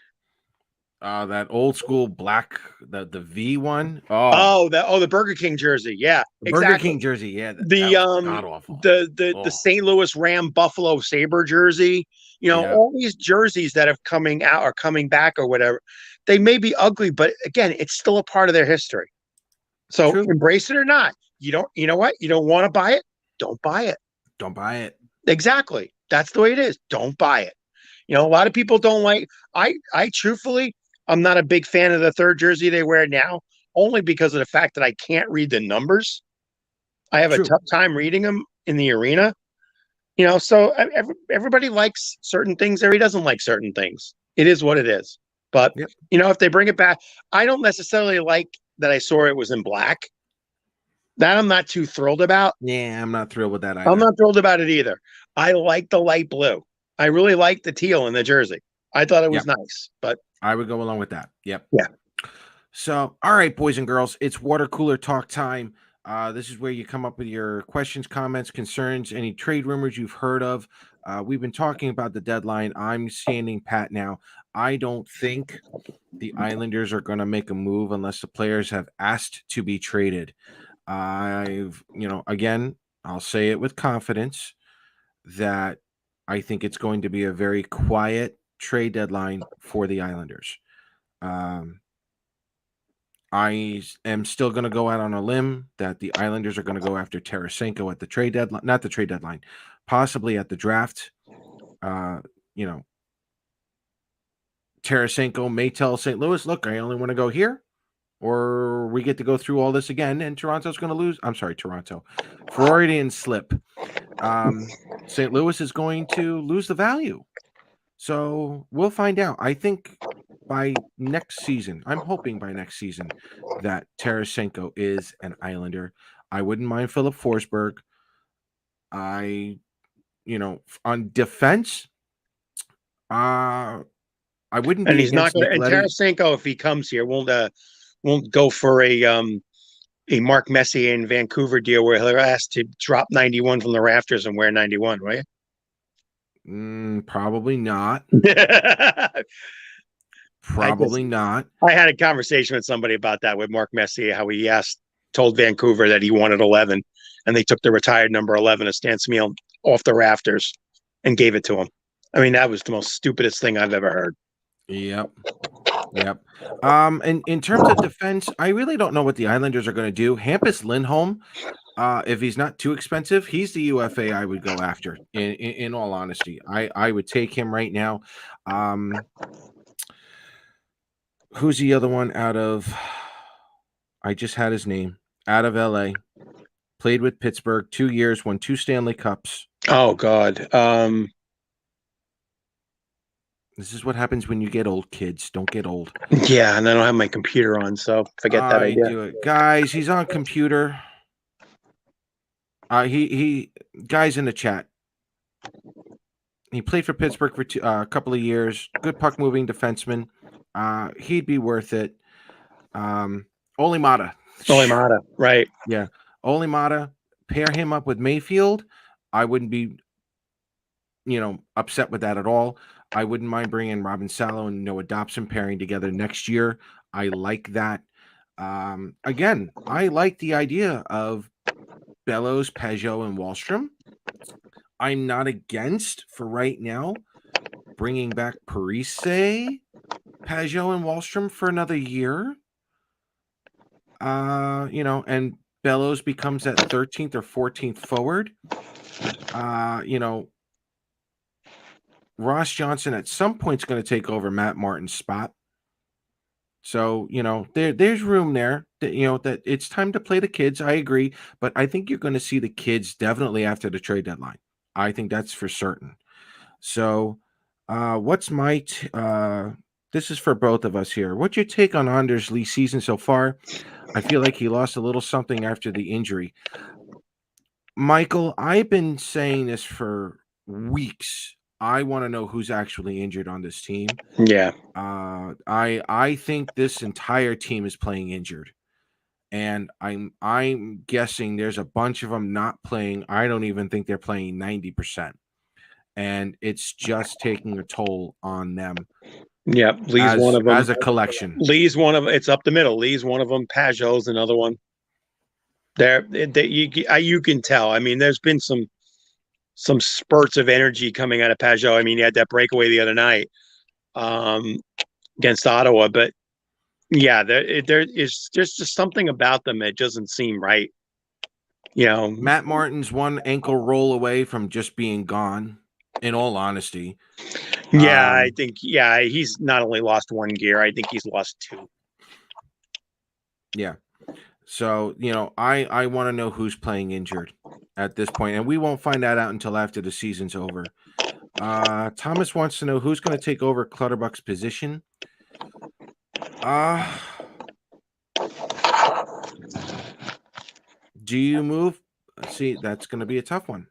That old school black, the V one. Oh, The Burger King jersey. Yeah, the Burger exactly. King jersey. Yeah, that The was god awful. the Oh, St. Louis Ram Buffalo Sabre jersey. yeah. All these jerseys that have coming out or coming back or whatever. They may be ugly, but again, it's still a part of their history. So True. embrace it or not. You know what? You don't want to buy it? Don't buy it. Don't buy it. Exactly. That's the way it is. Don't buy it. A lot of people don't like. I truthfully, I'm not a big fan of the third jersey they wear now, only because of the fact that I can't read the numbers. I have a True. tough time reading them in the arena. So everybody likes certain things. Everybody doesn't like certain things. It is what it is. But Yep. if they bring it back, I don't necessarily like that I saw it was in black. That I'm not too thrilled about. Yeah, I'm not thrilled with that I'm either. not thrilled about it either. I like the light blue. I really like the teal in the jersey. I thought it was Yep. nice, but I would go along with that. Yep. yeah. So, all right, boys and girls, it's water cooler talk time. This is where you come up with your questions, comments, concerns, any trade rumors you've heard of. We've been talking about the deadline. I'm standing pat now. I don't think the Islanders are going to make a move unless the players have asked to be traded. Again, I'll say it with confidence that I think it's going to be a very quiet trade deadline for the Islanders. I am still going to go out on a limb that the Islanders are going to go after Tarasenko at the trade deadline, not the trade deadline, possibly at the draft. Tarasenko may tell St. Louis, look, I only want to go here. or we get to go through all this again, and Toronto's going to lose. I'm sorry, Toronto. Freudian slip. St. Louis is going to lose the value. So we'll find out. I think by next season, I'm hoping by next season that Tarasenko is an Islander. I wouldn't mind Philip Forsberg. On defense, I wouldn't And be he's not against going to. And Nicoletti. Tarasenko, if he comes here, won't go for a Mark Messier in Vancouver deal where he'll ask to drop 91 from the rafters and wear 91, right? Probably not. I Probably not. I had a conversation with somebody about that with Mark Messier, how he told Vancouver that he wanted 11, and they took the retired number 11 of Stan Smeel off the rafters and gave it to him. I mean, that was the most stupidest thing I've ever heard. Yep. And in terms of defense, I really don't know what the Islanders are going to do. Hampus Lindholm, if he's not too expensive, he's the UFA I would go after. In all honesty, I would take him right now. Who's the other one out of? I just had his name out of LA. Played with Pittsburgh 2 years, won 2 Stanley Cups. Oh God. This is what happens when you get old, kids. Don't get old. Yeah, and I don't have my computer on, so forget that idea. Do it, guys. He's on computer. He guys in the chat. He played for Pittsburgh for a couple of years. Good puck moving defenseman. He'd be worth it. Olimata. Olimata, right? Yeah, Olimata. Pair him up with Mayfield. I wouldn't be, upset with that at all. I wouldn't mind bringing Robin Salo and Noah Dobson pairing together next year. I like that. Again, I like the idea of Bellows, Peugeot, and Wallstrom. I'm not against, for right now, bringing back Parisi, Peugeot, and Wallstrom for another year. And Bellows becomes that 13th or 14th forward. Ross Johnson at some point is going to take over Matt Martin's spot. So, there's room there that, that it's time to play the kids. I agree. But I think you're going to see the kids definitely after the trade deadline. I think that's for certain. So, what's my this is for both of us here. What's your take on Anders Lee's season so far? I feel like he lost a little something after the injury. Michael, I've been saying this for weeks. I want to know who's actually injured on this team. Yeah. I think this entire team is playing injured. And I'm guessing there's a bunch of them not playing. I don't even think they're playing 90%. And it's just taking a toll on them. Yeah, Lee's one of them. As a collection. Lee's one of them. It's up the middle. Lee's one of them. Pajot's another one. You can tell. I mean, there's been some spurts of energy coming out of Peugeot. I mean, he had that breakaway the other night against Ottawa, but yeah, there is just something about them that doesn't seem right. Matt Martin's one ankle roll away from just being gone. In all honesty, yeah, I think he's not only lost one gear, I think he's lost 2. Yeah. So, I want to know who's playing injured at this point, and we won't find that out until after the season's over. Thomas wants to know who's going to take over Clutterbuck's position. Do you move? See, that's going to be a tough one.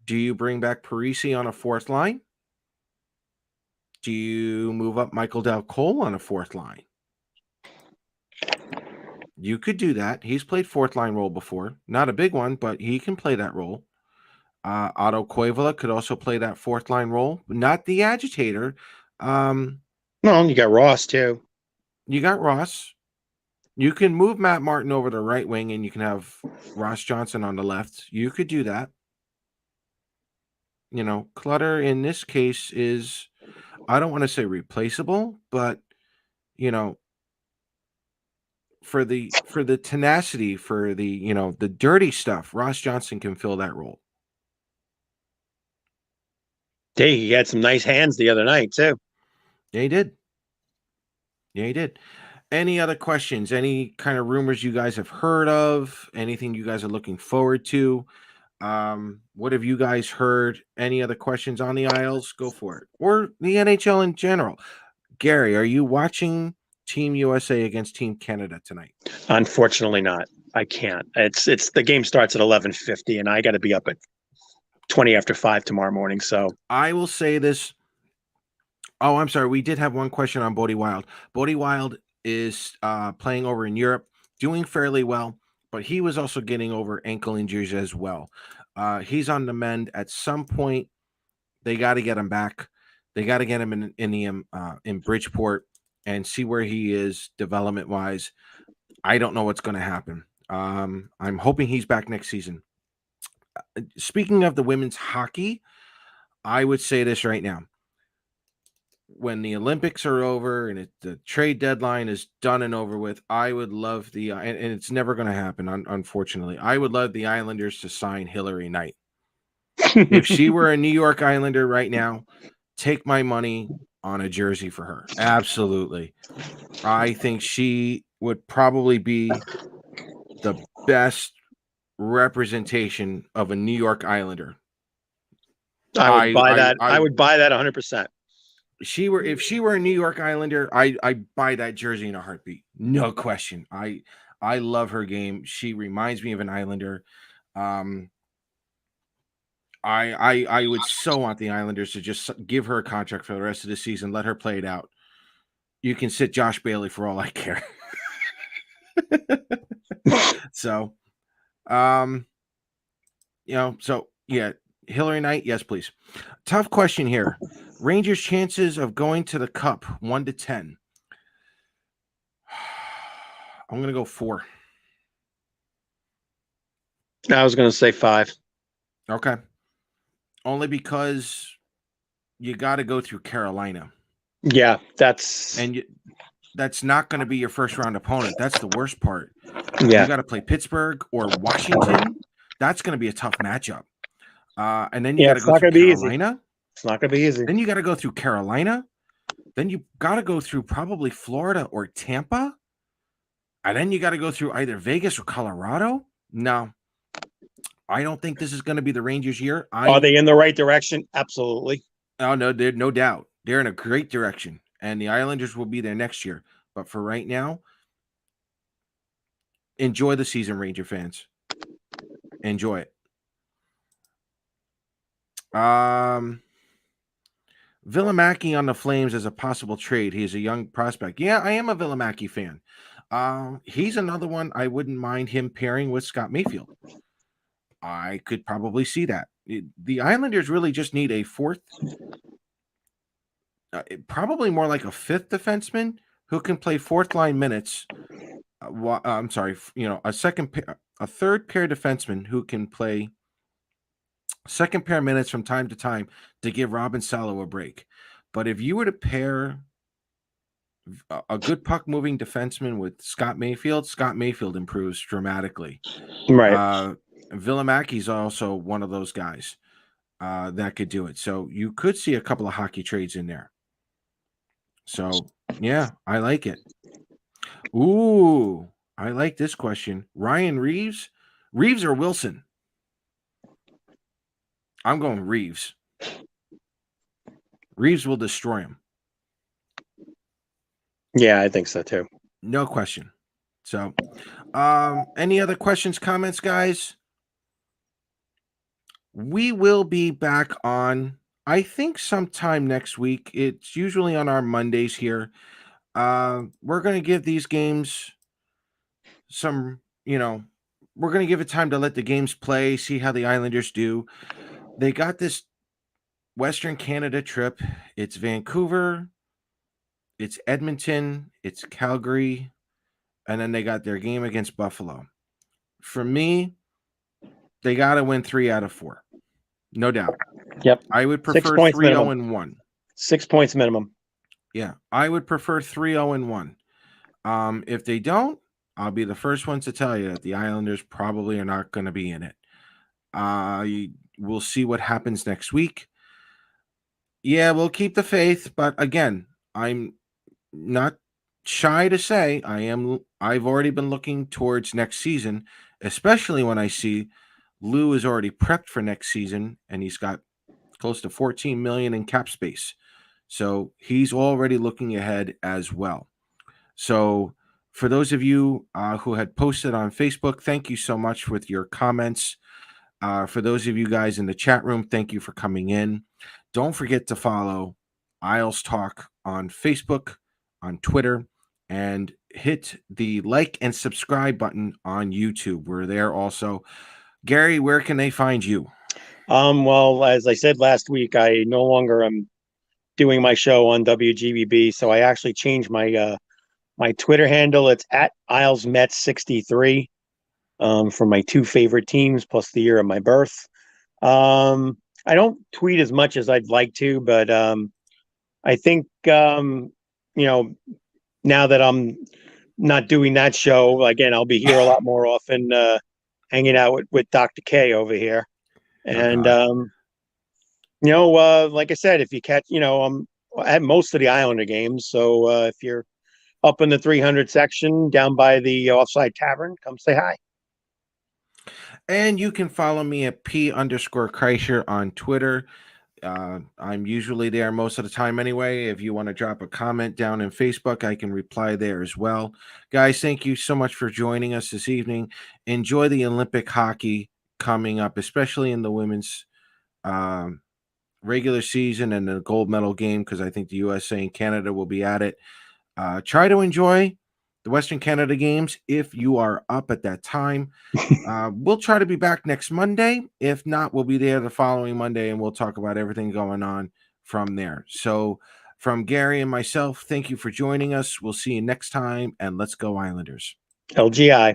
Do you bring back Parisi on a 4th line? Do you move up Michael Del Cole on a 4th line? You could do that. He's played 4th line role before. Not a big one, but he can play that role. Otto Koivula could also play that 4th line role, but not the agitator. No, you got Ross too. You got Ross. You can move Matt Martin over the right wing, and you can have Ross Johnson on the left. You could do that. Clutter in this case is, I don't want to say replaceable, but for the tenacity, for the the dirty stuff, Ross Johnson can fill that role. Hey, he had some nice hands the other night too. Yeah, he did. Any other questions? Any kind of rumors you guys have heard of? Anything you guys are looking forward to? What have you guys heard? Any other questions on the aisles? Go for it. Or the NHL in general. Gary, are you watching Team USA against Team Canada tonight? Unfortunately, not. I can't. It's the game starts at 11:50, and I got to be up at 20 after 5 tomorrow morning. So I will say this. Oh, I'm sorry. We did have one question on Bodie Wild. Bodie Wild is playing over in Europe, doing fairly well, but he was also getting over ankle injuries as well. He's on the mend. At some point, they got to get him back. They got to get him in Bridgeport and see where he is development wise. I don't know what's going to happen. I'm hoping he's back next season. Speaking of the women's hockey, I would say this right now. When the Olympics are over and the trade deadline is done and over with, I would love and it's never going to happen, unfortunately. I would love the Islanders to sign Hillary Knight. If she were a New York Islander right now, take my money on a jersey for her. Absolutely. I think she would probably be the best representation of a New York Islander. I would buy that. I would buy that 100%. If she were a New York Islander, I buy that jersey in a heartbeat. No question. I love her game. She reminds me of an Islander. I would so want the Islanders to just give her a contract for the rest of the season. Let her play it out. You can sit Josh Bailey for all I care. So, so yeah, Hillary Knight, yes, please. Tough question here. Rangers' chances of going to the Cup, 1 to 10. I'm going to go 4. I was going to say 5. Okay. Only because you got to go through Carolina. Yeah, that's not going to be your first round opponent. That's the worst part. Yeah. You got to play Pittsburgh or Washington. That's going to be a tough matchup. And then you got to go through Carolina. It's not going to be easy. Then you got to go through Carolina. Then you got to go through probably Florida or Tampa. And then you got to go through either Vegas or Colorado. No, I don't think this is going to be the Rangers' year. Are they in the right direction? Absolutely. Oh, no, no doubt. They're in a great direction. And the Islanders will be there next year. But for right now, enjoy the season, Ranger fans. Enjoy it. Villamaki on the Flames as a possible trade. He's a young prospect. Yeah, I am a Villamaki fan. He's another one I wouldn't mind him pairing with Scott Mayfield. I could probably see that. The Islanders really just need a fourth, probably more like a fifth defenseman who can play fourth line minutes. I'm sorry, a third pair defenseman who can play second pair minutes from time to time to give Robin Salo a break. But if you were to pair a good puck moving defenseman with Scott Mayfield improves dramatically. Right. Villamaki's also one of those guys that could do it. So you could see a couple of hockey trades in there. So yeah, I like it. Ooh, I like this question. Ryan Reeves or Wilson? I'm going Reeves. Reeves will destroy him. Yeah, I think so too. No question. So, any other questions, comments, guys? We will be back on, I think, sometime next week. It's usually on our Mondays here. We're going to give these games some, we're going to give it time to let the games play, see how the Islanders do. They got this Western Canada trip. It's Vancouver, it's Edmonton, it's Calgary, and then they got their game against Buffalo. For me, they got to win 3 out of 4. No doubt. Yep. I would prefer 3-0-1. 6 points minimum. Yeah, I would prefer 3-0-1. If they don't, I'll be the first one to tell you that the Islanders probably are not going to be in it. We'll see what happens next week. Yeah, we'll keep the faith, but again, I'm not shy to say I've already been looking towards next season, especially when I see Lou is already prepped for next season and he's got close to 14 million in cap space. So he's already looking ahead as well. So for those of you who had posted on Facebook, thank you so much with your comments. For those of you guys in the chat room, thank you for coming in. Don't forget to follow Isles Talk on Facebook, on Twitter, and hit the like and subscribe button on YouTube. We're there also. Gary, where can they find you? Well, as I said last week, I no longer am doing my show on WGBB, so I actually changed my Twitter handle. It's at IslesMets63, for my two favorite teams plus the year of my birth. I don't tweet as much as I'd like to, but I think you know, now that I'm not doing that show again, I'll be here a lot more often, hanging out with Dr. K over here. Oh, And God. like I said, if you catch, I'm at most of the Islander games. So if you're up in the 300 section down by the Offside Tavern, come say hi. And you can follow me at P_Kreischer on Twitter. I'm usually there most of the time anyway. If you want to drop a comment down in Facebook, I can reply there as well. Guys, thank you so much for joining us this evening. Enjoy the Olympic hockey coming up, especially in the women's regular season and the gold medal game, because I think the USA and Canada will be at it. Try to enjoy the Western Canada games if you are up at that time. We'll try to be back next Monday. If not, we'll be there the following Monday and we'll talk about everything going on from there. So, from Gary and myself, thank you for joining us. We'll see you next time, and let's go, Islanders. LGI.